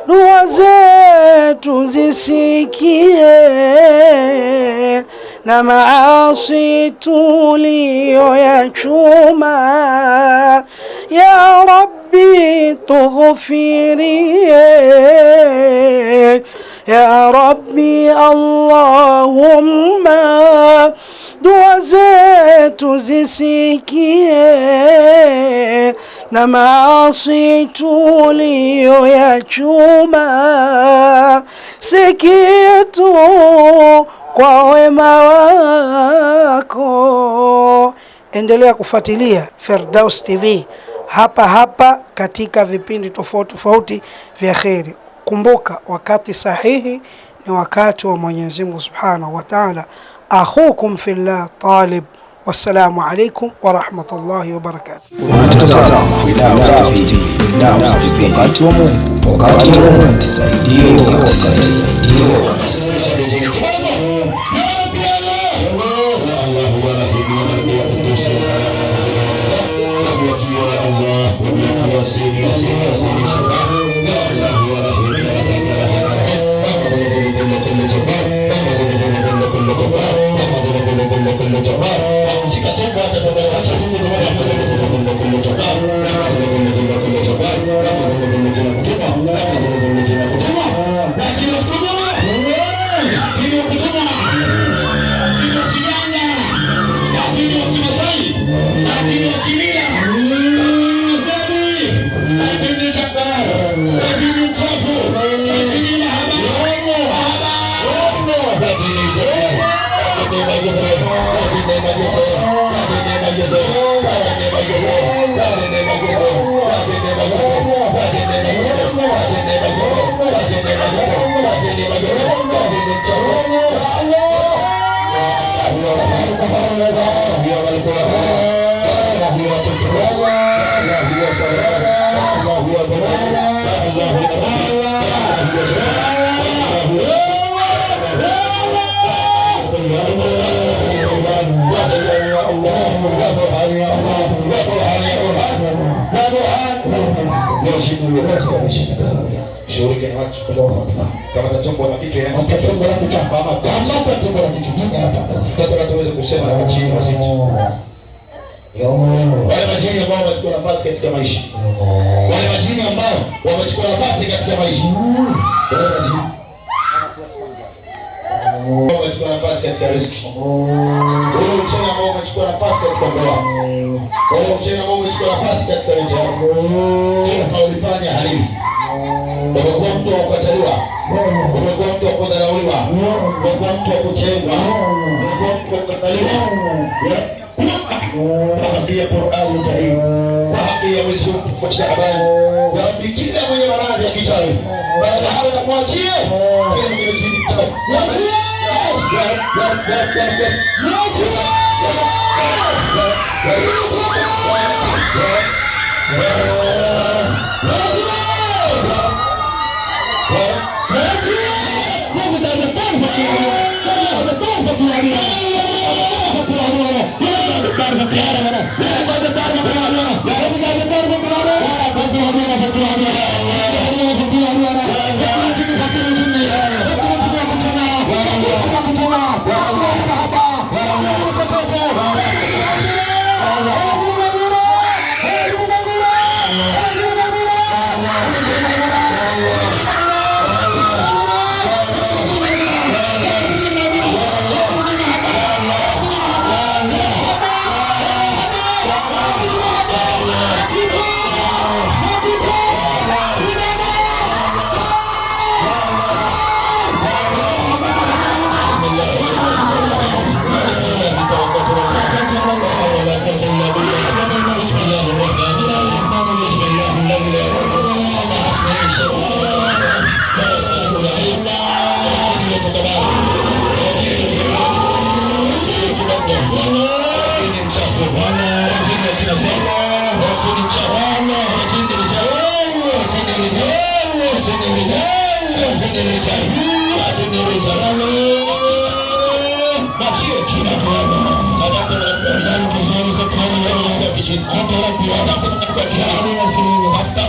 dua zetu zisikie, na maasi tuliyoyachuma. Ya Rabbi tughfirie, ya Rabbi Allahumma, dua zetu zisikie, na maasi tuliyoyachuma. Si kitu kwa wema wako. Endelea kufuatilia Firdaus TV hapa hapa katika vipindi tofauti tofauti vya kheri. Kumbuka, wakati sahihi ni wakati wa Mwenyezi Mungu Subhanahu wa Ta'ala. Akhukum fillah Talib. Wassalamu alaikum wa rahmatullahi wa barakatuh. Wakati wa Mungu, wakati wa Mungu, tusaidie. Shauri kwa watu kama tatombo la kitu yana tatombo la kitu kama tatombo la kitu kingine hapa tataka tuweze kusema na majini wazito wale majini ambao wamechukua nafasi katika maisha, wale majini ambao wamechukua nafasi katika maisha, wale majini wamechukua nafasi katika riziki, wale ucheni ambao wamechukua nafasi katika ndoa, wale ucheni ambao wamechukua nafasi katika njaa, kama ulifanya halili. Umekuwa mtu wa kukataliwa, umekuwa mtu wa kudharauliwa, umekuwa mtu wa kutengwa, umekuwa mtu wa kukataliwa. Kwa haki ya Qur'an Karim, kwa haki ya Mwenyezi Mungu kufuatia habari, kwa haki kila mwenye maradhi ya kichawi, baada hapo na kuachie kile mwenye jini kichawi. Mwachie! Hata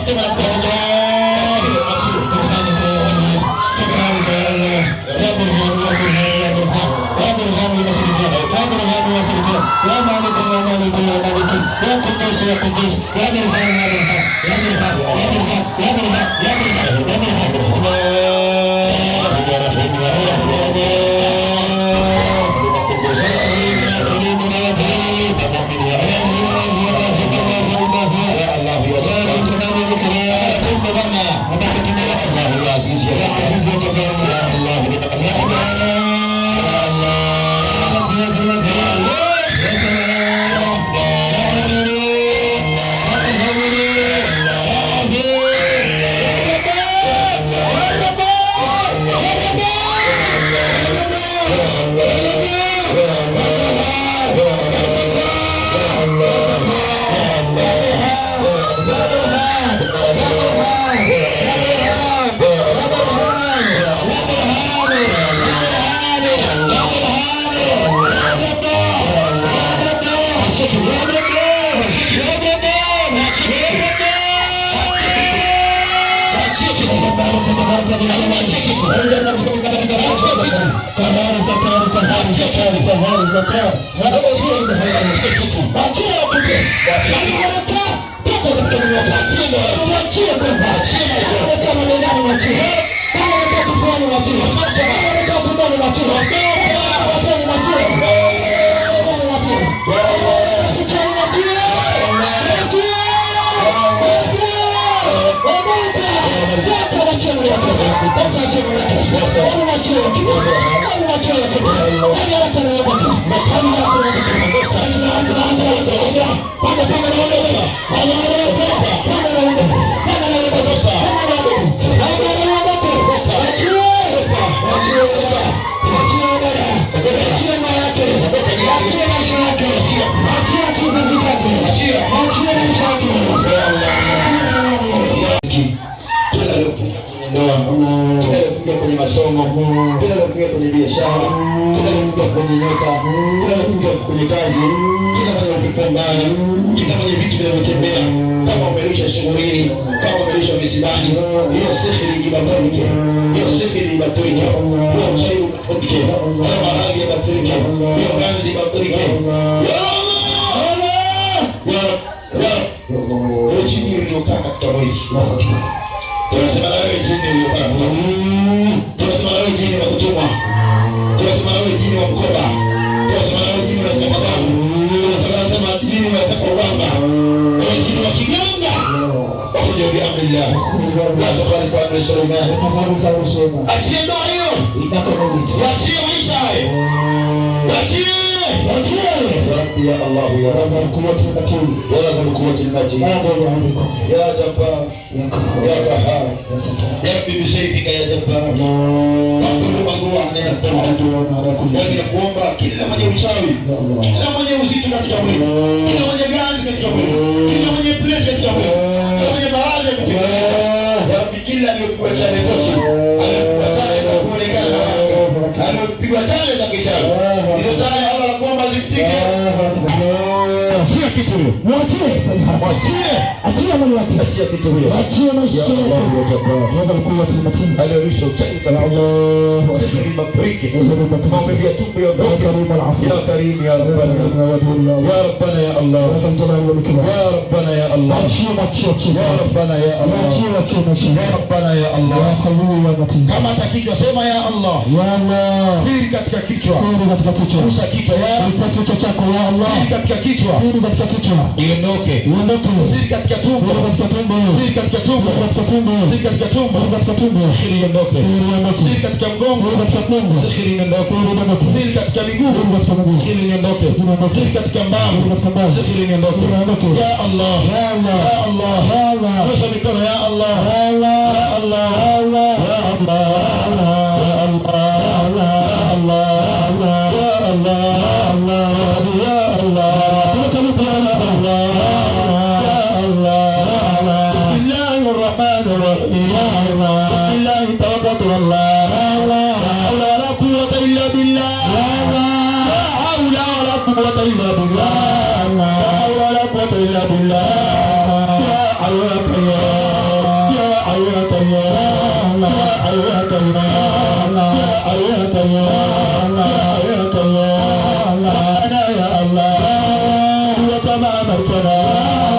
أمرتنا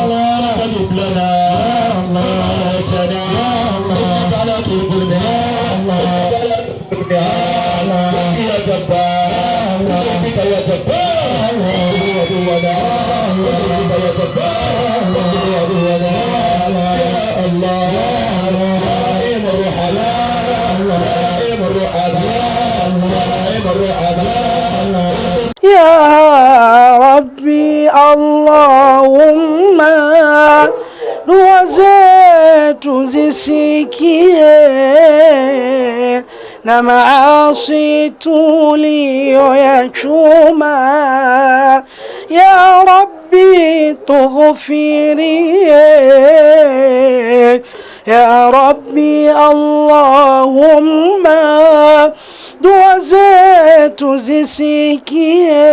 فاستجب لنا وعافنا إنك على كل يا جبار بك يا جبار عدونا بك يا جبار عدونا يا الله رحيم الرحمن رحيم الرحمن يا ربي اللهم dua zetu zisikie na maasi tuliyoyachuma. Ya Rabbi tughfirie. Ya Rabbi Allahumma dua zetu zisikie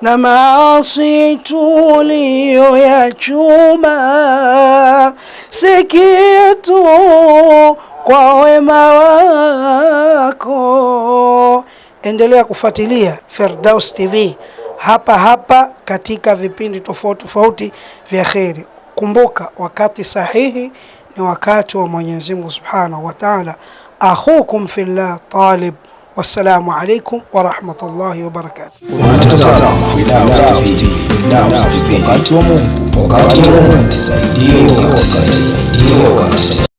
na maasi tuliyoyachuma. Si kitu kwa wema wako. Endelea kufuatilia Firdaus TV hapa hapa katika vipindi tofauti tofauti vya kheri. Kumbuka wakati sahihi ni wakati wa Mwenyezi Mungu Subhanahu wa Ta'ala. Akhukum fillah Talib. Wassalamu alaikum wa rahmatullahi wa barakatuh. Unatazama Firdaus TV. Wakati wa Mungu, wakati wa Mungu, tusaidie.